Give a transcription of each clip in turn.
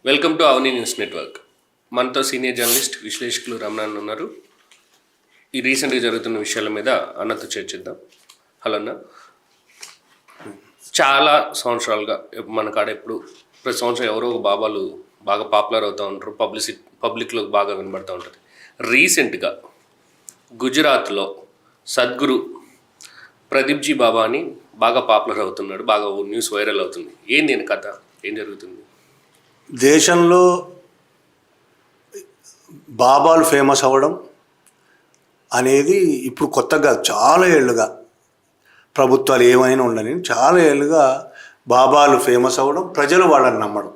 Welcome to Avani news network. మనతో senior journalist విశ్లేషకులు రమణాన్ ఉన్నారు. ఈ రీసెంట్గా జరుగుతున్న విషయాల మీద అన్నతో చర్చిద్దాం. హలో అన్న, చాలా సంవత్సరాలుగా మన కాడ ఎప్పుడు ప్రతి సంవత్సరం ఎవరో ఒక బాబాలు బాగా పాపులర్ అవుతూ ఉంటారు, పబ్లిక్లో బాగా వినబడుతూ ఉంటుంది. రీసెంట్గా గుజరాత్లో సద్గురు ప్రదీప్జీ బాబా అని బాగా పాపులర్ అవుతున్నాడు, బాగా న్యూస్ వైరల్ అవుతుంది. ఏంది దీని కథ, ఏం జరుగుతుంది? దేశంలో బాబాలు ఫేమస్ అవ్వడం అనేది ఇప్పుడు కొత్తగా చాలా ఏళ్ళుగా, ప్రభుత్వాలు ఏమైనా ఉండని చాలా ఏళ్ళుగా బాబాలు ఫేమస్ అవ్వడం, ప్రజలు వాళ్ళని నమ్మడం,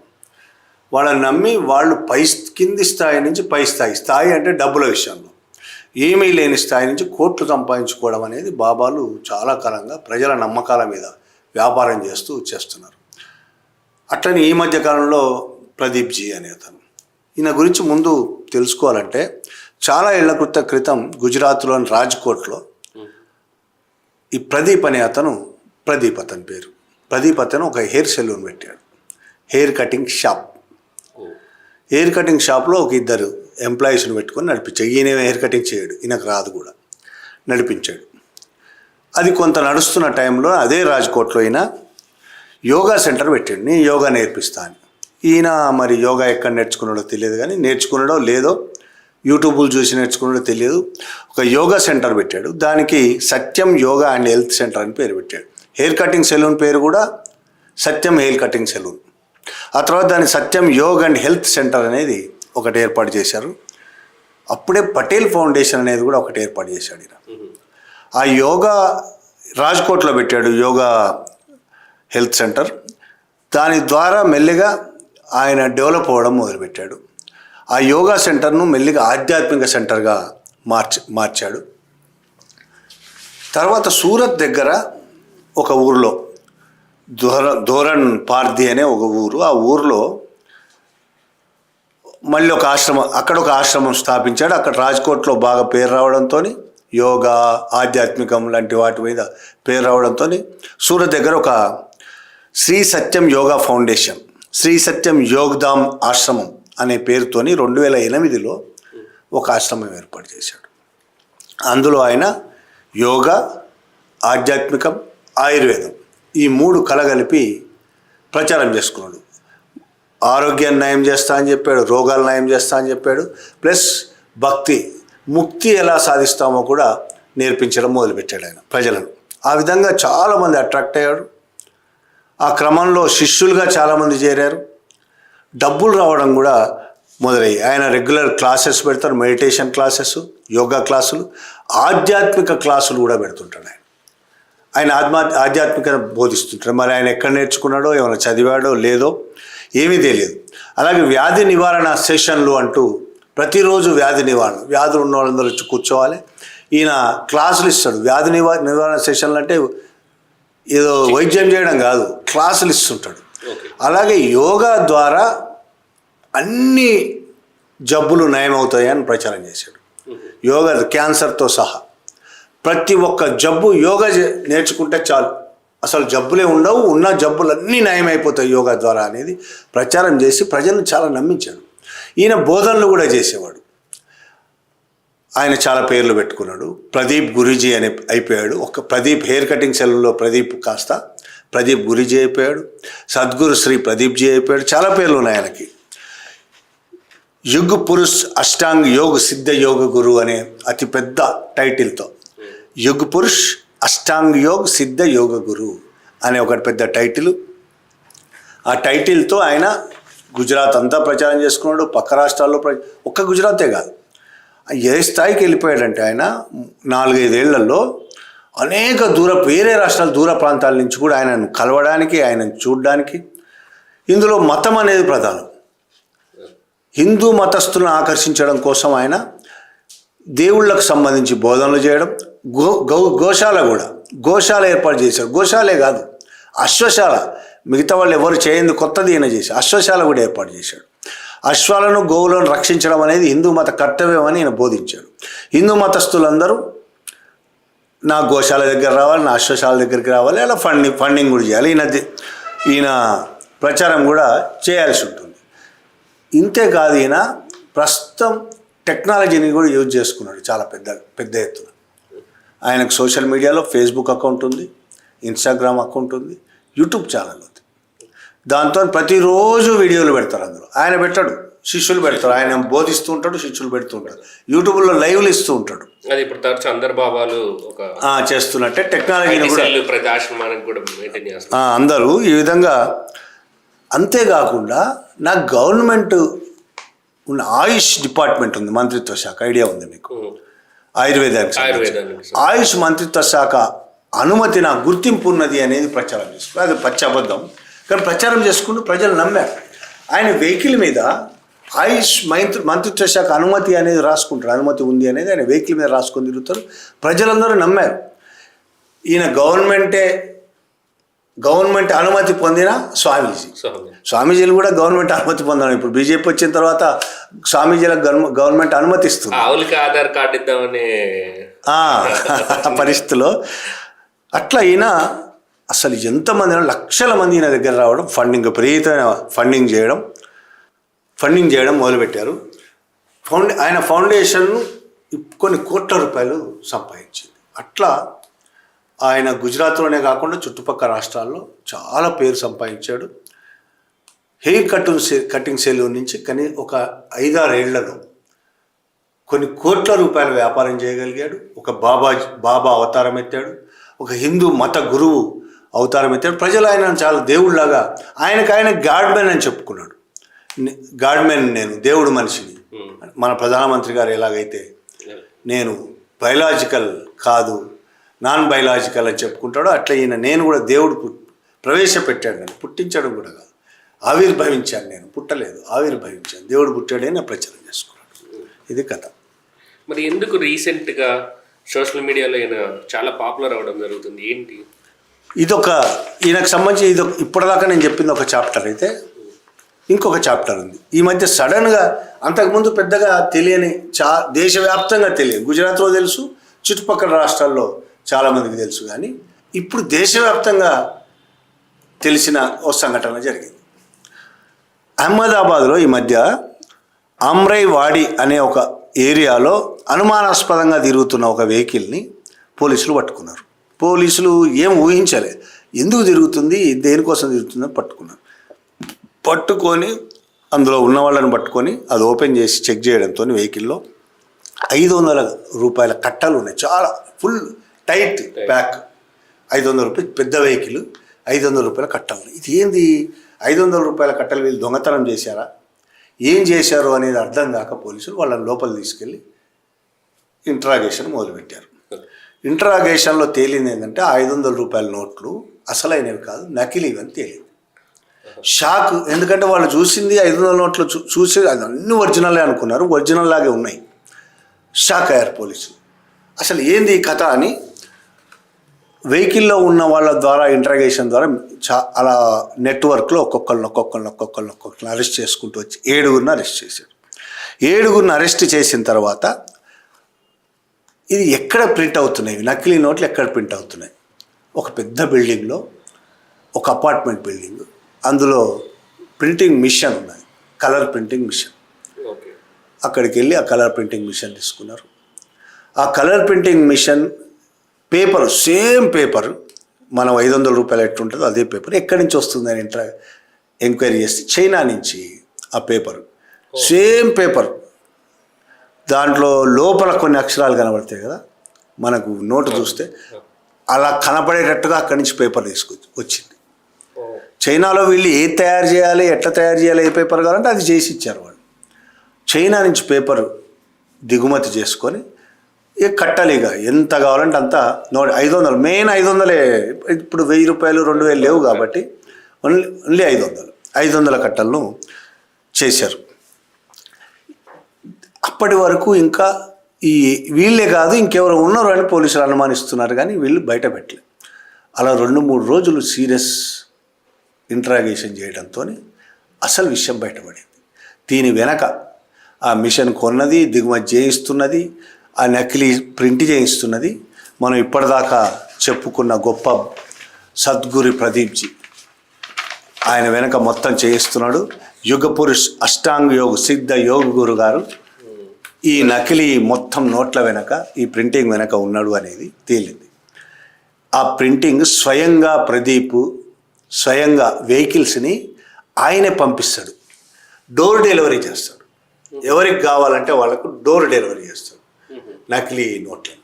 వాళ్ళని నమ్మి వాళ్ళు కింది స్థాయి నుంచి పై స్థాయి అంటే డబ్బుల విషయంలో ఏమీ లేని స్థాయి నుంచి కోట్లు సంపాదించుకోవడం అనేది బాబాలు చాలా కాలంగా ప్రజల నమ్మకాల మీద వ్యాపారం చేస్తున్నారు. అట్లని ఈ మధ్యకాలంలో ప్రదీప్జీ అనే అతను, ఈయన గురించి ముందు తెలుసుకోవాలంటే చాలా ఏళ్ల క్రితం గుజరాత్లోని రాజ్కోట్లో ఈ ప్రదీప్ అనే అతను, ప్రదీప్ అతని పేరు, ప్రదీప్ అతను ఒక హెయిర్ సెలూన్ పెట్టాడు, hair cutting shop. Hair cutting షాప్లో ఒక ఇద్దరు ఎంప్లాయీస్ని పెట్టుకొని నడిపించాడు. ఈయన హెయిర్ కటింగ్ చేయడు, ఈయనకు రాదు కూడా, నడిపించాడు. అది కొంత నడుస్తున్న టైంలో అదే రాజ్కోట్లో ఈయన యోగా సెంటర్ పెట్టాడు. నేను యోగా నేర్పిస్తాను. ఈయన మరి యోగా ఎక్కడ నేర్చుకున్నాడో తెలియదు, కానీ నేర్చుకున్నాడో లేదో యూట్యూబ్లు చూసి నేర్చుకున్నాడో తెలియదు. ఒక యోగా సెంటర్ పెట్టాడు, దానికి సత్యం యోగా అండ్ హెల్త్ సెంటర్ అని పేరు పెట్టాడు. హెయిర్ కటింగ్ సెలూన్ పేరు కూడా సత్యం హెయిర్ కటింగ్ సెలూన్. ఆ తర్వాత దాని సత్యం యోగా అండ్ హెల్త్ సెంటర్ అనేది ఒకటి ఏర్పాటు చేశారు. అప్పుడే పటేల్ ఫౌండేషన్ అనేది కూడా ఒకటి ఏర్పాటు చేశాడు ఈయన. ఆ యోగా రాజ్కోట్లో పెట్టాడు, యోగా హెల్త్ సెంటర్. దాని ద్వారా మెల్లిగా ఆయన డెవలప్ అవ్వడం మొదలుపెట్టాడు. ఆ యోగా సెంటర్ను మెల్లిగా ఆధ్యాత్మిక సెంటర్గా మార్చాడు. తర్వాత సూరత్ దగ్గర ఒక ఊరిలో ధోరణ్ పార్ది అనే ఒక ఊరు, ఆ ఊరిలో మళ్ళీ ఒక ఆశ్రమం, అక్కడ ఒక ఆశ్రమం స్థాపించాడు. అక్కడ రాజ్కోట్లో బాగా పేరు రావడంతో, యోగా ఆధ్యాత్మికం లాంటి వాటి మీద పేరు రావడంతో సూరత్ దగ్గర ఒక శ్రీ సత్యం యోగా ఫౌండేషన్, శ్రీ సత్యం యోగ్ధామ్ ఆశ్రమం అనే పేరుతోని 2008లో ఒక ఆశ్రమం ఏర్పాటు చేశాడు. అందులో ఆయన యోగా, ఆధ్యాత్మికం, ఆయుర్వేదం ఈ మూడు కలగలిపి ప్రచారం చేసుకున్నాడు. ఆరోగ్యాన్ని నయం చేస్తా అని చెప్పాడు, రోగాలు నయం చేస్తా అని చెప్పాడు, ప్లస్ భక్తి, ముక్తి ఎలా సాధిస్తామో కూడా నేర్పించడం మొదలుపెట్టాడు ఆయన ప్రజలను. ఆ విధంగా చాలామంది అట్రాక్ట్ అయ్యాడు. ఆ క్రమంలో శిష్యులుగా చాలామంది చేరారు. డబ్బులు రావడం కూడా మొదలయ్యాయి. ఆయన రెగ్యులర్ క్లాసెస్ పెడతారు, మెడిటేషన్ క్లాసెస్, యోగా క్లాసులు, ఆధ్యాత్మిక క్లాసులు కూడా పెడుతుంటాడు ఆయన ఆధ్యాత్మిక బోధిస్తుంటాడు. మరి ఆయన ఎక్కడ నేర్చుకున్నాడో, ఏమైనా చదివాడో లేదో ఏమీ తెలియదు. అలాగే వ్యాధి నివారణ సెషన్లు అంటూ ప్రతిరోజు వ్యాధులు ఉన్న వాళ్ళందరూ వచ్చి కూర్చోవాలి. ఈయన క్లాసులు ఇస్తాడు. వ్యాధి నివారణ సెషన్లు అంటే ఏదో వైద్యం చేయడం కాదు, క్లాసులు ఇస్తుంటాడు. అలాగే యోగా ద్వారా అన్ని జబ్బులు నయమవుతాయని ప్రచారం చేశాడు. యోగా క్యాన్సర్తో సహా ప్రతి ఒక్క జబ్బు యోగా నేర్చుకుంటే చాలు, అసలు జబ్బులే ఉండవు, ఉన్న జబ్బులన్నీ నయమైపోతాయి యోగా ద్వారా అనేది ప్రచారం చేసి ప్రజలను చాలా నమ్మించాడు. ఈయన బోధనలు కూడా చేసేవాడు. ఆయన చాలా పేర్లు పెట్టుకున్నాడు. ప్రదీప్ గురూజీ అని అయిపోయాడు. ఒక ప్రదీప్ హెయిర్ కటింగ్ సెలూన్లో ప్రదీప్ కాస్త ప్రదీప్ గురూజీ అయిపోయాడు. సద్గురు శ్రీ ప్రదీప్జీ అయిపోయాడు. చాలా పేర్లు ఉన్నాయి ఆయనకి. యుగ్ పురుష్ అష్టాంగ్ యోగ్ సిద్ధ యోగ గురు అనే అతిపెద్ద టైటిల్తో, యుగ్ పురుష్ అష్టాంగ్ యోగ్ సిద్ధ యోగ గురు అనే ఒకటి పెద్ద టైటిల్. ఆ టైటిల్తో ఆయన గుజరాత్ అంతా ప్రచారం చేసుకున్నాడు. పక్క రాష్ట్రాల్లో ఒక్క గుజరాతే కాదు, ఏ స్థాయికి వెళ్ళిపోయాడంటే ఆయన 4-5 ఏళ్లలో అనేక వేరే రాష్ట్రాల దూర ప్రాంతాల నుంచి కూడా ఆయనను కలవడానికి, ఆయనను చూడడానికి. ఇందులో మతం అనేది ప్రధానం. హిందూ మతస్థులను ఆకర్షించడం కోసం ఆయన దేవుళ్ళకు సంబంధించి బోధనలు చేయడం, గోశాల ఏర్పాటు చేశాడు. గోశాలే కాదు, అశ్వశాల, మిగతా వాళ్ళు ఎవరు చేయంది కొత్తది ఈయన చేసి అశ్వశాల కూడా ఏర్పాటు చేశాడు. అశ్వాలను, గోవులను రక్షించడం అనేది హిందూ మత కర్తవ్యం అని ఈయన బోధించాడు. హిందూ మతస్థులందరూ నా గోశాల దగ్గర రావాలి, నా అశ్వశాల దగ్గరికి రావాలి, అలా ఫండింగ్ కూడా చేయాలి. ఈయన ప్రచారం కూడా చేయాల్సి ఉంటుంది. ఇంతే కాదు, ఈయన ప్రస్తుతం టెక్నాలజీని కూడా యూజ్ చేసుకున్నాడు చాలా పెద్ద ఎత్తున. ఆయనకు సోషల్ మీడియాలో ఫేస్బుక్ అకౌంట్ ఉంది, ఇన్స్టాగ్రామ్ అకౌంట్ ఉంది, యూట్యూబ్ ఛానల్ ఉంది. దాంతో ప్రతిరోజు వీడియోలు పెడతారు. అందులో ఆయన పెట్టాడు, శిష్యులు పెడతారు. ఆయన బోధిస్తూ ఉంటాడు, శిష్యులు పెడుతూ ఉంటాడు. యూట్యూబ్లో లైవ్లు ఇస్తూ ఉంటాడు. అది ఇప్పుడు తరచు అందరు బాబాలు ఒక చేస్తున్నట్టే టెక్నాలజీని కూడా ప్రతి ఆశ్రమానికి కూడా మెయింటైన్ చేస్తారు అందరూ ఈ విధంగా. అంతేకాకుండా నాకు గవర్నమెంట్ ఉన్న ఆయుష్ డిపార్ట్మెంట్ ఉంది, మంత్రిత్వ శాఖ, ఐడియా ఉంది మీకు? ఆయుర్వేదానికి ఆయుష్ మంత్రిత్వ శాఖ అనుమతి నా గుర్తింపు ఉన్నది అనేది ప్రచారం చేసుకున్నారు. అది పచ్చి అబద్ధం, కానీ ప్రచారం చేసుకుంటూ ప్రజలు నమ్మారు. ఆయన వెహికల్ మీద ఆయుష్ మంత్రిత్వ శాఖ అనుమతి అనేది రాసుకుంటారు, అనుమతి ఉంది అనేది ఆయన వెహికల్ మీద రాసుకొని తిరుగుతారు. ప్రజలందరూ నమ్మారు. ఈయన గవర్నమెంట్ అనుమతి పొందిన స్వామీజీలు కూడా గవర్నమెంట్ అనుమతి పొందారు. ఇప్పుడు బీజేపీ వచ్చిన తర్వాత స్వామీజీలకు గవర్నమెంట్ అనుమతి ఇస్తుంది. ఆధార్ కార్డు ఇద్దామని పరిస్థితిలో అట్లా ఈయన అసలు ఎంతమంది, లక్షల మంది ఈయన దగ్గర రావడం, విపరీతమైన ఫండింగ్ చేయడం మొదలుపెట్టారు. ఆయన ఫౌండేషన్ కొన్ని కోట్ల రూపాయలు సంపాదించింది. అట్లా ఆయన గుజరాత్లోనే కాకుండా చుట్టుపక్కల రాష్ట్రాల్లో చాలా పేరు సంపాదించాడు. హెయిర్ కటింగ్ సెలూన్ నుంచి ఒక 5-6 ఏళ్లలో కొన్ని కోట్ల రూపాయల వ్యాపారం చేయగలిగాడు. ఒక బాబా అవతారం ఎత్తాడు, ఒక హిందూ మత గురువు అవతారం ఎత్తాడు. ప్రజలు ఆయన చాలా దేవుళ్ళలాగా, ఆయన గాడ్మెన్ అని చెప్పుకున్నాడు. గాడ్మెన్, నేను దేవుడు మనిషిని. మన ప్రధానమంత్రి గారు ఎలాగైతే నేను బయలాజికల్ కాదు, నాన్ బయలాజికల్ అని చెప్పుకుంటాడో అట్లా ఈయన నేను కూడా దేవుడు ప్రవేశపెట్టాడు, నన్ను పుట్టించడం కూడా కాదు, ఆవిర్భవించాను, నేను పుట్టలేదు, ఆవిర్భవించాను, దేవుడు పుట్టాడని ప్రచారం చేసుకున్నాడు. ఇది కథ. మరి ఎందుకు రీసెంట్గా సోషల్ మీడియాలో ఈయన చాలా పాపులర్ అవ్వడం జరుగుతుంది, ఏంటి? ఈయనకు సంబంధించి ఇప్పటిదాకా నేను చెప్పింది ఒక చాప్టర్ అయితే, ఇంకొక చాప్టర్ ఉంది. ఈ మధ్య సడన్గా, అంతకుముందు పెద్దగా తెలియని, దేశవ్యాప్తంగా తెలియని, గుజరాత్లో తెలుసు, చుట్టుపక్కల రాష్ట్రాల్లో చాలామందికి తెలుసు, కానీ ఇప్పుడు దేశవ్యాప్తంగా తెలిసిన ఓ సంఘటన జరిగింది. అహ్మదాబాద్లో ఈ మధ్య అమ్రైవాడి అనే ఒక ఏరియాలో అనుమానాస్పదంగా తిరుగుతున్న ఒక వెహికల్ని పోలీసులు పట్టుకున్నారు. పోలీసులు ఏం ఊహించలే, ఎందుకు తిరుగుతుంది, దేనికోసం తిరుగుతుందని పట్టుకొని అందులో ఉన్న వాళ్ళని పట్టుకొని అది ఓపెన్ చేసి చెక్ చేయడంతో వెహికల్లో 500 రూపాయల కట్టలు ఉన్నాయి. చాలా ఫుల్ టైట్ ప్యాక్. 500 రూపాయలు, పెద్ద వెహికల్, 500 రూపాయల కట్టలు. ఇది ఏంది 500 రూపాయల కట్టలు? వీళ్ళు దొంగతనం చేశారా, ఏం చేశారు అనేది అర్థం కాక పోలీసులు వాళ్ళని లోపల తీసుకెళ్ళి ఇంట్రాగేషన్ మొదలుపెట్టారు. ఇంట్రాగేషన్లో తేలింది ఏంటంటే 500 రూపాయల నోట్లు అసలైనవి కాదు, నకిలీవి అని తేలింది. షాక్, ఎందుకంటే వాళ్ళు చూసింది 500 నోట్లు చూసి అది అన్ని ఒరిజినలే అనుకున్నారు, ఒరిజినల్ లాగే ఉన్నాయి. షాక్ అయ్యారు పోలీసులు. అసలు ఏంది ఈ కథ అని వెహికల్లో ఉన్న వాళ్ళ ద్వారా ఇంట్రాగేషన్ ద్వారా అలా నెట్వర్క్లో ఒక్కొక్కరిని అరెస్ట్ చేసుకుంటూ వచ్చి 7గురిని అరెస్ట్ చేశారు. 7గురిని అరెస్ట్ చేసిన తర్వాత ఇది ఎక్కడ ప్రింట్ అవుతున్నాయి, నకిలీ నోట్లు ఎక్కడ ప్రింట్ అవుతున్నాయి? ఒక పెద్ద బిల్డింగ్లో, ఒక అపార్ట్మెంట్ బిల్డింగ్, అందులో ప్రింటింగ్ మిషన్ ఉన్నది, కలర్ ప్రింటింగ్ మిషన్. అక్కడికి వెళ్ళి ఆ కలర్ ప్రింటింగ్ మిషన్ తీసుకున్నారు. ఆ colour printing machine paper, same paper, మనం 500 రూపాయలు ఎట్టుంటుందో అదే పేపర్ ఎక్కడి నుంచి వస్తుందని ఎంక్వైరీ చేస్తే చైనా నుంచి ఆ పేపర్, సేమ్ పేపర్, దాంట్లో లోపల కొన్ని అక్షరాలు కనబడతాయి కదా మనకు నోటు చూస్తే, అలా కనపడేటట్టుగా అక్కడి నుంచి పేపర్ వచ్చింది. చైనాలో వీళ్ళు ఏది తయారు చేయాలి, ఎట్లా తయారు చేయాలి, ఏ పేపర్ కావాలంటే అది చేసి ఇచ్చారు వాళ్ళు. చైనా నుంచి పేపర్ దిగుమతి చేసుకొని ఇక కట్టలిగా ఎంత కావాలంటే అంత 500, మెయిన్ 500. ఇప్పుడు 1000 రూపాయలు 2000 లేవు కాబట్టి ఓన్లీ 500 కట్టలను చేశారు. అప్పటి వరకు ఇంకా వీళ్ళే కాదు ఇంకెవరు ఉన్నారు అని పోలీసులు అనుమానిస్తున్నారు, కానీ వీళ్ళు బయట పెట్టలేదు. అలా 2-3 రోజులు సీరియస్ ఇంట్రాగేషన్ చేయడంతో అసలు విషయం బయటపడింది. దీని వెనక ఆ మిషన్ కొన్నది, దిగుమతి చేయిస్తున్నది, ఆ నకిలీ ప్రింట్ చేయిస్తున్నది మనం ఇప్పటిదాకా చెప్పుకున్న గొప్ప సద్గురు ప్రదీప్జీ. ఆయన వెనక మొత్తం చేయిస్తున్నాడు. యుగ పురుష్ అష్టాంగ యోగ సిద్ధ యోగ గురు గారు ఈ నకిలీ మొత్తం నోట్ల వెనక, ఈ ప్రింటింగ్ వెనక ఉన్నాడు అనేది తేలింది. ఆ ప్రింటింగ్ స్వయంగా ప్రదీప్ స్వయంగా వెహికల్స్ని ఆయనే పంపిస్తాడు, డోర్ డెలివరీ చేస్తాడు. ఎవరికి కావాలంటే వాళ్ళకు డోర్ డెలివరీ చేస్తాడు నకిలీ నోట్లను.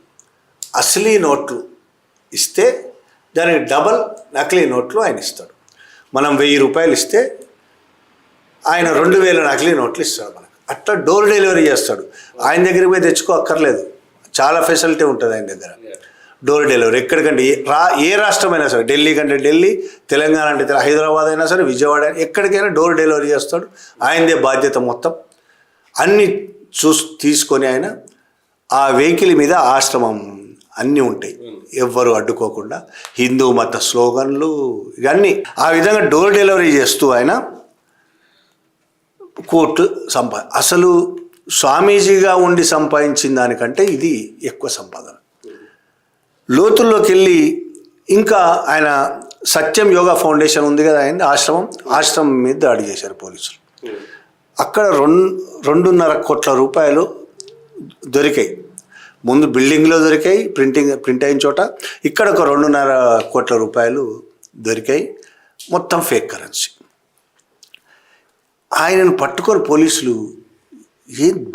అసలీ నోట్లు ఇస్తే దానికి డబల్ నకిలీ నోట్లు ఆయన ఇస్తాడు. మనం 1000 రూపాయలు ఇస్తే ఆయన 2000 నకిలీ నోట్లు ఇస్తాడు మనకు. అట్లా డోర్ డెలివరీ చేస్తాడు. ఆయన దగ్గరికి పోయి తెచ్చుకో అక్కర్లేదు, చాలా ఫెసిలిటీ ఉంటుంది ఆయన దగ్గర. డోర్ డెలివరీ ఎక్కడికంటే ఏ రాష్ట్రమైనా సరే, ఢిల్లీ కంటే ఢిల్లీ, తెలంగాణ అంటే హైదరాబాద్ అయినా సరే, విజయవాడ ఎక్కడికైనా డోర్ డెలివరీ చేస్తాడు. ఆయనదే బాధ్యత మొత్తం. అన్నీ తీసుకొని ఆయన ఆ వెహికల్ మీద ఆశ్రమం అన్నీ ఉంటాయి, ఎవ్వరు అడ్డుకోకుండా. హిందూ మత స్లోగన్లు ఇవన్నీ ఆ విధంగా డోర్ డెలివరీ చేస్తూ ఆయన కోర్టు అసలు స్వామీజీగా ఉండి సంపాదించిన దానికంటే ఇది ఎక్కువ సంపాదన. లోతుల్లోకి వెళ్ళి ఇంకా ఆయన సత్యం యోగా ఫౌండేషన్ ఉంది కదా, ఆయన ఆశ్రమం మీద దాడి చేశారు పోలీసులు. అక్కడ 2.5 కోట్ల రూపాయలు దొరికాయి. ముందు బిల్డింగ్లో దొరికాయి, ప్రింట్ అయిన చోట. ఇక్కడ ఒక 2.5 కోట్ల రూపాయలు దొరికాయి, మొత్తం ఫేక్ కరెన్సీ. ఆయనను పట్టుకొని పోలీసులు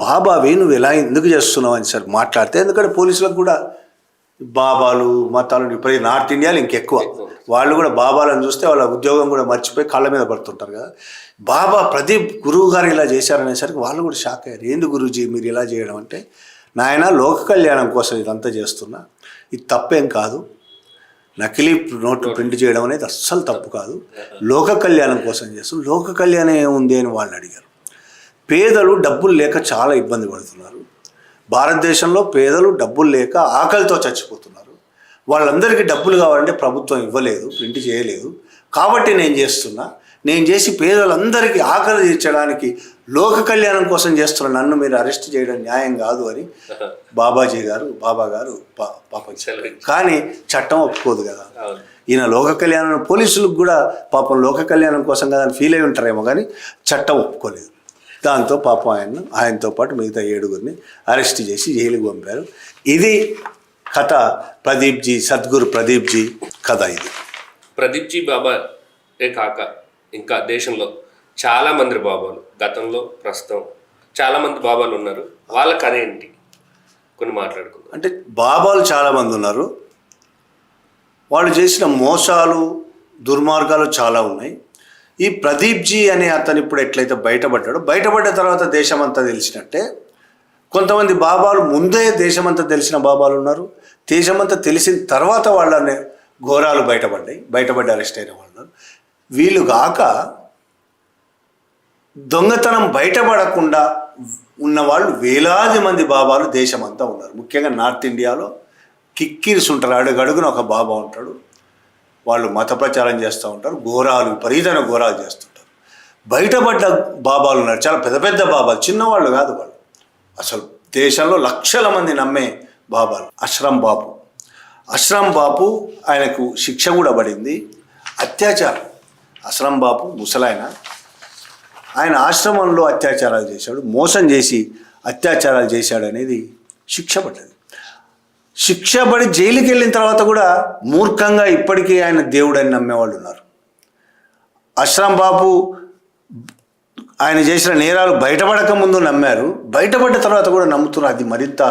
బాబా నువ్వు ఎలా ఎందుకు చేస్తున్నావు అని సార్ మాట్లాడితే, ఎందుకంటే పోలీసులకు కూడా బాబాలు మతాలు ఇప్పుడు నార్త్ ఇండియాలో ఇంకెక్కువ, వాళ్ళు కూడా బాబాలను చూస్తే వాళ్ళ ఉద్యోగం కూడా మర్చిపోయి కాళ్ళ మీద పడుతుంటారు కదా. బాబా ప్రదీప్ గురువు గారు ఇలా చేశారనేసరికి వాళ్ళు కూడా షాక్ అయ్యారు. ఏంది గురూజీ మీరు ఇలా చేయడం అంటే, నాయన లోక కళ్యాణం కోసం ఇదంతా చేస్తున్నా, ఇది తప్పేం కాదు, నకిలీ నోట్లు ప్రింట్ చేయడం అనేది అస్సలు తప్పు కాదు, లోక కళ్యాణం కోసం చేస్తాం. లోక కళ్యాణం ఏముంది అని వాళ్ళు అడిగారు. పేదలు డబ్బులు లేక చాలా ఇబ్బంది పడుతున్నారు. భారతదేశంలో పేదలు డబ్బులు లేక ఆకలితో చచ్చిపోతున్నారు. వాళ్ళందరికీ డబ్బులు కావాలంటే ప్రభుత్వం ఇవ్వలేదు, ప్రింట్ చేయలేదు. కాబట్టి నేను చేసి పేదలందరికీ ఆకలి తీర్చడానికి లోక కళ్యాణం కోసం చేస్తున్న నన్ను మీరు అరెస్ట్ చేయడం న్యాయం కాదు అని బాబా గారు పాపం. కానీ చట్టం ఒప్పుకోదు కదా. ఈయన లోక కళ్యాణం, పోలీసులకు కూడా పాపం లోక కళ్యాణం కోసం కదా అని ఫీల్ అయి ఉంటారేమో, కానీ చట్టం ఒప్పుకోలేదు. దాంతో పాపం ఆయనతో పాటు మిగతా 7గురిని అరెస్ట్ చేసి జైలుకి పంపారు. ఇది కథ సద్గురు ప్రదీప్ జీ కథ. ఇది ప్రదీప్ జీ బాబా కాక ఇంకా దేశంలో చాలామంది బాబాలు, గతంలో ప్రస్తుతం చాలామంది బాబాలు ఉన్నారు. వాళ్ళ కథ ఏంటి కొన్ని మాట్లాడుకుందాం. అంటే బాబాలు చాలామంది ఉన్నారు. వాళ్ళు చేసిన మోసాలు దుర్మార్గాలు చాలా ఉన్నాయి. ఈ ప్రదీప్ జీ అనే అతను ఇప్పుడు ఎట్లయితే బయటపడ్డ తర్వాత దేశమంతా తెలిసినట్టే, కొంతమంది బాబాలు ముందే దేశమంతా తెలిసిన బాబాలు ఉన్నారు. దేశమంతా తెలిసిన తర్వాత వాళ్ళని ఘోరాలు బయటపడి అరెస్ట్ అయిన వాళ్ళు ఉన్నారు. వీళ్ళు కాక దొంగతనం బయటపడకుండా ఉన్నవాళ్ళు వేలాది మంది బాబాలు దేశమంతా ఉన్నారు. ముఖ్యంగా నార్త్ ఇండియాలో కిక్కిరిసి ఉంటారు. అడుగడుగున ఒక బాబా ఉంటాడు. వాళ్ళు మత ప్రచారం చేస్తూ ఉంటారు, విపరీతమైన ఘోరాలు చేస్తుంటారు. బయటపడ్డ బాబాలు ఉన్నారు, చాలా పెద్ద పెద్ద బాబాలు, చిన్నవాళ్ళు కాదు వాళ్ళు. అసలు దేశంలో లక్షల మంది నమ్మే బాబాలు. అశ్రమ్ బాపు ఆయనకు శిక్ష కూడా పడింది, అత్యాచారం. అశ్రమ్ బాపు ఆయన ఆశ్రమంలో అత్యాచారాలు చేశాడు, మోసం చేసి అత్యాచారాలు చేశాడు అనేది శిక్ష పడ్డది. శిక్ష పడి జైలుకి వెళ్ళిన తర్వాత కూడా మూర్ఖంగా ఇప్పటికీ ఆయన దేవుడని నమ్మేవాళ్ళు ఉన్నారు. అశ్రమ్ బాపు ఆయన చేసిన నేరాలు బయటపడక ముందు నమ్మారు, బయటపడ్డ తర్వాత కూడా నమ్ముతున్నారు. అది మరింత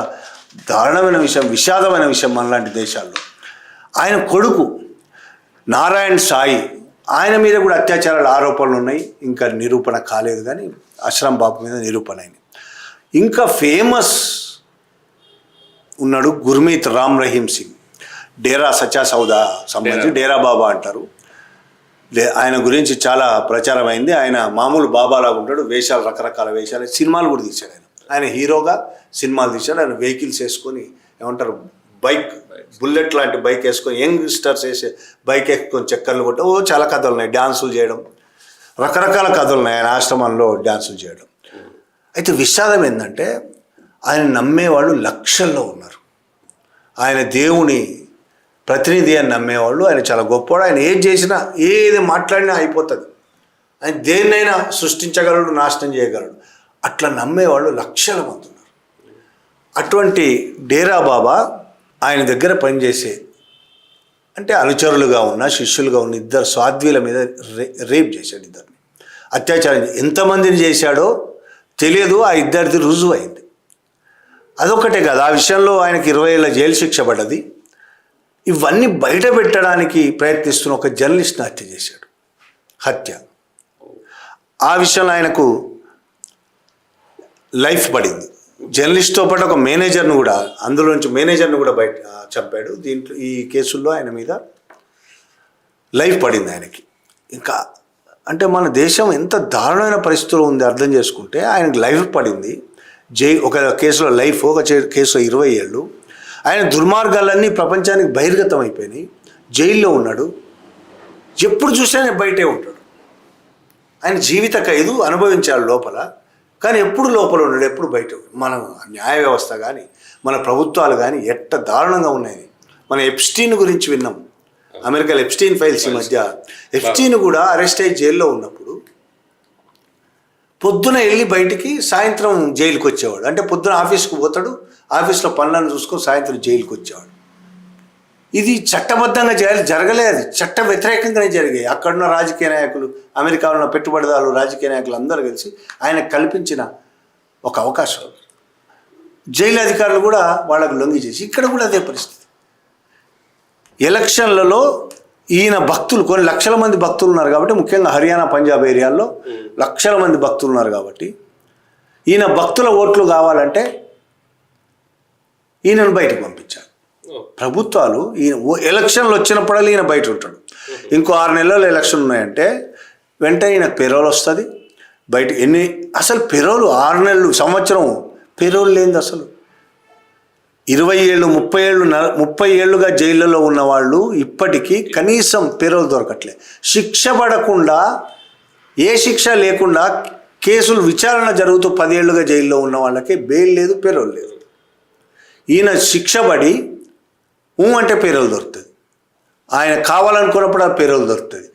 దారుణమైన విషయం, విషాదమైన విషయం మనలాంటి దేశాల్లో. ఆయన కొడుకు నారాయణ్ సాయి, ఆయన మీద కూడా అత్యాచారాల ఆరోపణలు ఉన్నాయి. ఇంకా నిరూపణ కాలేదు, కానీ అశ్రమ్ బాపు మీద నిరూపణ అయింది. ఇంకా ఫేమస్ ఉన్నాడు గుర్మీత్ రామ్ రహీం సింగ్, డేరా సచ్చా సౌదా సంబంధించి డేరా బాబా అంటారు. ఆయన గురించి చాలా ప్రచారం అయింది. ఆయన మామూలు బాబాలాగా ఉంటాడు, రకరకాల వేషాలు, సినిమాలు కూడా తీశాడు. ఆయన హీరోగా సినిమాలు తీశాడు. ఆయన వెహికల్స్ వేసుకొని ఏమంటారు బుల్లెట్ లాంటి బైక్ వేసుకొని, యంగ్స్టర్స్ వేసే బైక్ వేసుకొని చక్కర్లు కొట్టడం, చాలా కథలు ఉన్నాయి. డ్యాన్సులు చేయడం, రకరకాల కథలు ఉన్నాయి ఆయన ఆశ్రమంలో డ్యాన్సులు చేయడం. అయితే విషాదం ఏంటంటే ఆయన నమ్మేవాళ్ళు లక్షల్లో ఉన్నారు. ఆయన దేవుని ప్రతినిధి అని నమ్మేవాళ్ళు. ఆయన చాలా గొప్పవాడు. ఆయన ఏది చేసినా ఏది మాట్లాడినా అయిపోతుంది. ఆయన దేన్నైనా సృష్టించగలడు, నాశనం చేయగలడు. అట్లా నమ్మేవాళ్ళు లక్షల మంది ఉన్నారు. అటువంటి డేరా బాబా ఆయన దగ్గర పనిచేసే అంటే అనుచరులుగా ఉన్న శిష్యులుగా ఉన్న ఇద్దరు సాధ్వీల మీద రేప్ చేశాడు. ఇద్దరిని అత్యాచారం ఎంతమందిని చేశాడో తెలియదు. ఆ ఇద్దరిది రుజువు అయింది. అదొక్కటే కాదు, ఆ విషయంలో ఆయనకి 20 ఏళ్ళ జైలు శిక్ష పడ్డది. ఇవన్నీ బయట పెట్టడానికి ప్రయత్నిస్తున్న ఒక జర్నలిస్ట్ని హత్య చేశాడు. ఆ విషయంలో ఆయనకు లైఫ్ పడింది. జర్నలిస్ట్తో పాటు ఒక మేనేజర్ను కూడా, అందులోంచి మేనేజర్ను కూడా బయట చంపాడు. దీంట్లో ఈ కేసుల్లో ఆయన మీద లైఫ్ పడింది ఆయనకి. ఇంకా అంటే మన దేశం ఎంత దారుణమైన పరిస్థితుల్లో ఉంది అర్థం చేసుకుంటే, ఆయనకు లైఫ్ పడింది. ఒక కేసులో లైఫ్, ఒక కేసులో 20 ఏళ్ళు. ఆయన దుర్మార్గాలన్నీ ప్రపంచానికి బహిర్గతం అయిపోయినాయి. జైల్లో ఉన్నాడు. ఎప్పుడు చూసినా బయటే ఉంటాడు. ఆయన జీవిత ఖైదు అనుభవించాడు లోపల, కానీ ఎప్పుడు లోపల ఉన్నాడు, ఎప్పుడు బయట. మన న్యాయ వ్యవస్థ కానీ మన ప్రభుత్వాలు కానీ ఎట్ట దారుణంగా ఉన్నాయి. మన ఎప్స్టీన్ గురించి విన్నాం. అమెరికాలో ఎప్స్టీన్ ఫైల్స్ ఈ మధ్య. ఎప్స్టీన్ కూడా అరెస్ట్ అయ్యి జైల్లో ఉన్నప్పుడు పొద్దున వెళ్ళి బయటికి సాయంత్రం జైలుకి వచ్చేవాడు. అంటే పొద్దున ఆఫీస్కి పోతాడు, ఆఫీస్లో పనులను చూసుకొని సాయంత్రం జైలుకి వచ్చేవాడు. ఇది చట్టబద్ధంగా జరగలేదు, అది చట్ట వ్యతిరేకంగానే జరిగాయి. అక్కడున్న రాజకీయ నాయకులు, అమెరికాలో ఉన్న పెట్టుబడిదారులు, రాజకీయ నాయకులు అందరూ కలిసి ఆయనకు కల్పించిన ఒక అవకాశం. జైలు అధికారులు కూడా వాళ్ళకు లొంగి చేసి, ఇక్కడ కూడా అదే పరిస్థితి. ఎలక్షన్లలో ఈయన భక్తులు, కొన్ని లక్షల మంది భక్తులు ఉన్నారు కాబట్టి, ముఖ్యంగా హర్యానా పంజాబ్ ఏరియాల్లో లక్షల మంది భక్తులు ఉన్నారు కాబట్టి, ఈయన భక్తుల ఓట్లు కావాలంటే ఈయనను బయటకు పంపించారు ప్రభుత్వాలు. ఈయన ఎలక్షన్లు వచ్చినప్పుడల్లా ఈయన బయట ఉంటాడు. ఇంకో 6 నెలల్లో ఎలక్షన్ ఉన్నాయంటే వెంటనే ఈయనకు పెరోల్ వస్తుంది. బయట అసలు పెరోలు 6 నెలలు, సంవత్సరం పెరోల్ లేనిది అసలు. 20 ఏళ్ళు, 30 ఏళ్ళుగా జైళ్ళలో ఉన్నవాళ్ళు ఇప్పటికీ కనీసం పెరోల్ దొరకట్లే. శిక్ష పడకుండా, ఏ శిక్ష లేకుండా కేసులు విచారణ జరుగుతూ 10 ఏళ్ళుగా జైల్లో ఉన్న వాళ్ళకి బెయిల్ లేదు, పెరోల్ లేదు. ఈయన శిక్ష పడి అంటే పెరోల్ దొరుకుతుంది. ఆయన కావాలనుకున్నప్పుడు ఆ పెరోల్ దొరుకుతుంది.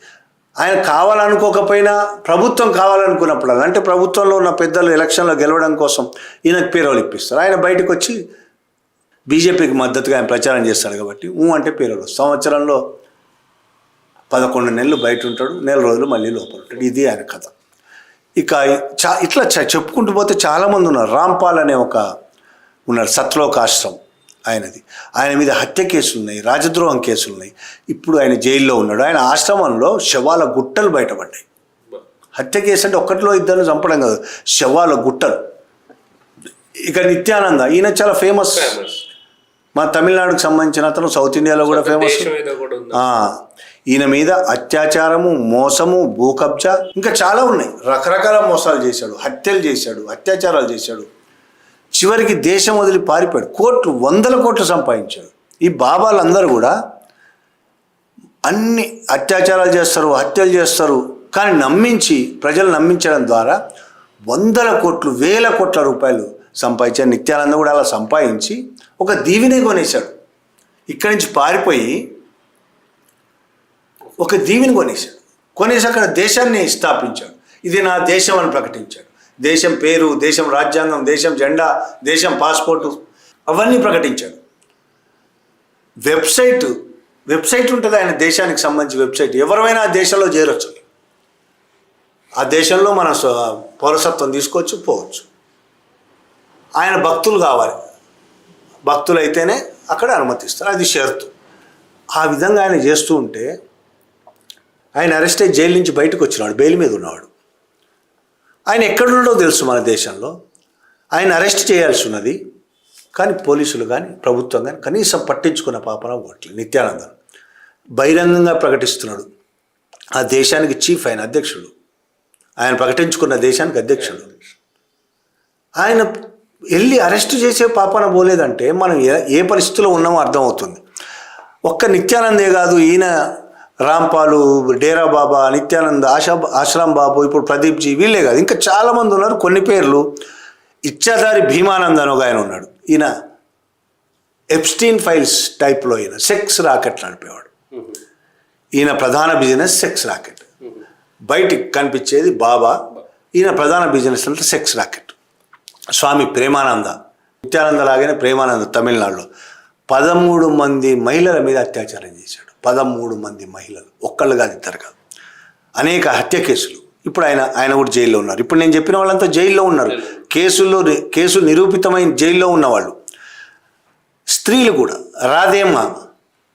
ఆయన కావాలనుకోకపోయినా ప్రభుత్వం కావాలనుకున్నప్పుడు, అంటే ప్రభుత్వంలో ఉన్న పెద్దలు ఎలక్షన్లో గెలవడం కోసం ఈయనకు పెరోల్ ఇప్పిస్తారు. ఆయన బయటకు వచ్చి బీజేపీకి మద్దతుగా ఆయన ప్రచారం చేస్తాడు కాబట్టి అంటే పేరోలు. సంవత్సరంలో 11 నెలలు బయట ఉంటాడు, 1 రోజులు మళ్ళీ లోపల ఉంటాడు. ఇది ఆయన కథ. ఇక ఇట్లా చెప్పుకుంటూ పోతే చాలామంది ఉన్నారు. రాంపాల్ అనే ఒక ఉన్నారు, సత్లోక్ ఆశ్రమం ఆయనది. ఆయన మీద హత్య కేసులు ఉన్నాయి, రాజద్రోహం కేసులు ఉన్నాయి. ఇప్పుడు ఆయన జైల్లో ఉన్నాడు. ఆయన ఆశ్రమంలో శవాల గుట్టలు బయటపడ్డాయి. హత్య కేసు అంటే ఒక్కటిలో 2 చంపడం కాదు, శవాల గుట్టలు. ఇక నిత్యానంద, ఈయన చాలా ఫేమస్. మా తమిళనాడుకు సంబంధించిన అతను, సౌత్ ఇండియాలో కూడా ఫేమస్. ఈయన మీద అత్యాచారము, మోసము, భూ కబ్జా ఇంకా చాలా ఉన్నాయి. రకరకాల మోసాలు చేశాడు, హత్యలు చేశాడు, అత్యాచారాలు చేశాడు. చివరికి దేశం వదిలి పారిపోయాడు. 100 కోట్లు సంపాదించాడు. ఈ బాబాలందరూ కూడా అన్ని అత్యాచారాలు చేస్తారు, హత్యలు చేస్తారు, కానీ నమ్మించి, ప్రజలు నమ్మించడం ద్వారా 100 కోట్లు, 1000 కోట్ల రూపాయలు సంపాదించాడు. నిత్యానంద కూడా అలా సంపాదించి ఒక దీవినే కొనేశాడు. ఇక్కడి నుంచి పారిపోయి ఒక దీవిని కొనేసి అక్కడ దేశాన్ని స్థాపించాడు. ఇది నా దేశం అని ప్రకటించాడు. దేశం పేరు, దేశం రాజ్యాంగం, దేశం జెండా, దేశం పాస్పోర్టు అవన్నీ ప్రకటించాడు. వెబ్సైట్ ఉంటుంది ఆయన దేశానికి సంబంధించి వెబ్సైట్. ఎవరైనా ఆ దేశంలో చేరొచ్చు. ఆ దేశంలో మన పౌరసత్వం తీసుకోవచ్చు, పోవచ్చు. ఆయన భక్తులు కావాలి, భక్తులు అయితేనే అక్కడ అనుమతిస్తారు, అది షరతు. ఆ విధంగా ఆయన చేస్తూ ఉంటే ఆయన అరెస్ట్ అయ్యి జైలు నుంచి బయటకు వచ్చినాడు, బెయిల్ మీద ఉన్నవాడు. ఆయన ఎక్కడున్నాడో తెలుసు మన దేశంలో. ఆయన అరెస్ట్ చేయాల్సి ఉన్నది, కానీ పోలీసులు కానీ ప్రభుత్వం కానీ కనీసం పట్టించుకున్న పాపన ఓట్లేదు. నిత్యానందన్ బహిరంగంగా ప్రకటిస్తున్నాడు, ఆ దేశానికి చీఫ్, ఆయన అధ్యక్షుడు, ఆయన ప్రకటించుకున్న దేశానికి అధ్యక్షుడు. ఆయన వెళ్ళి అరెస్ట్ చేసే పాపన పోలేదంటే మనం ఏ పరిస్థితిలో ఉన్నామో అర్థమవుతుంది. ఒక్క నిత్యానందే కాదు, ఈయన రాంపాలు, డేరా బాబా, నిత్యానంద, ఆశ్రామ్ బాబు, ఇప్పుడు ప్రదీప్జీ, వీళ్ళే కాదు, ఇంకా చాలామంది ఉన్నారు. కొన్ని పేర్లు, ఇచ్చాదారి భీమానంద్ అని ఒక ఆయన ఉన్నాడు. ఈయన ఎప్స్టీన్ ఫైల్స్ టైప్లో ఈయన సెక్స్ రాకెట్ నడిపేవాడు. ఈయన ప్రధాన బిజినెస్ సెక్స్ రాకెట్. బయటికి కనిపించేది బాబా. ఈయన ప్రధాన బిజినెస్ అంటే సెక్స్ రాకెట్. స్వామి ప్రేమానంద, నిత్యానంద లాగానే ప్రేమానంద తమిళనాడులో 13 మంది మహిళల మీద అత్యాచారం చేశాడు. 13 మంది మహిళలు, ఒక్కళ్ళు కాదు, ఇద్దరు కాదు, అనేక హత్య కేసులు. ఇప్పుడు ఆయన కూడా జైల్లో ఉన్నారు. ఇప్పుడు నేను చెప్పిన వాళ్ళంతా జైల్లో ఉన్నారు. కేసు నిరూపితమైన జైల్లో ఉన్నవాళ్ళు. స్త్రీలు కూడా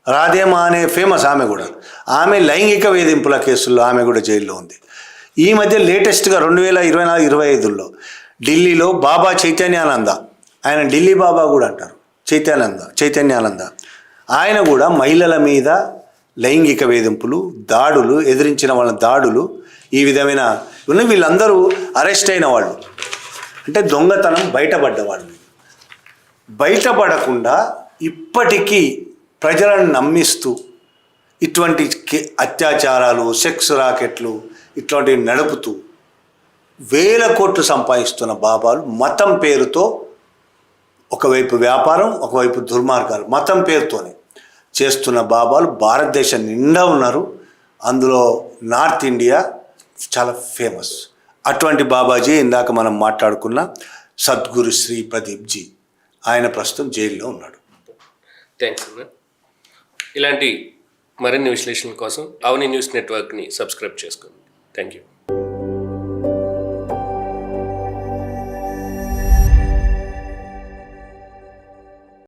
రాధేమ అనే ఫేమస్ ఆమె కూడా, ఆమె లైంగిక వేధింపుల కేసుల్లో ఆమె కూడా జైల్లో ఉంది. ఈ మధ్య లేటెస్ట్గా 2024-25లో ఢిల్లీలో బాబా చైతన్యానంద, ఆయన ఢిల్లీ బాబా కూడా అంటారు, చైతన్యానంద, ఆయన కూడా మహిళల మీద లైంగిక వేధింపులు, దాడులు, ఎదిరించిన వాళ్ళ దాడులు, ఈ విధమైన వీళ్ళందరూ అరెస్ట్ అయిన వాళ్ళు. అంటే దొంగతనం బయటపడ్డవాళ్ళు. బయటపడకుండా ఇప్పటికీ ప్రజలను నమ్మిస్తూ ఇటువంటి అత్యాచారాలు, సెక్స్ రాకెట్లు ఇట్లాంటివి నడుపుతూ వేల కోట్లు సంపాదిస్తున్న బాబాలు మతం పేరుతో ఒకవైపు వ్యాపారం, ఒకవైపు దుర్మార్గాలు, మతం పేరుతోనే చేస్తున్న బాబాలు భారతదేశం నిండా ఉన్నారు. అందులో నార్త్ ఇండియా చాలా ఫేమస్. అటువంటి బాబాజీ ఇందాక మనం మాట్లాడుకున్న సద్గురు శ్రీ ప్రదీప్ జీ, ఆయన ప్రస్తుతం జైల్లో ఉన్నాడు. థ్యాంక్స్ అన్న. ఇలాంటి మరిన్ని విశ్లేషణల కోసం అవని న్యూస్ నెట్వర్క్ని సబ్స్క్రైబ్ చేసుకోండి. Thank you.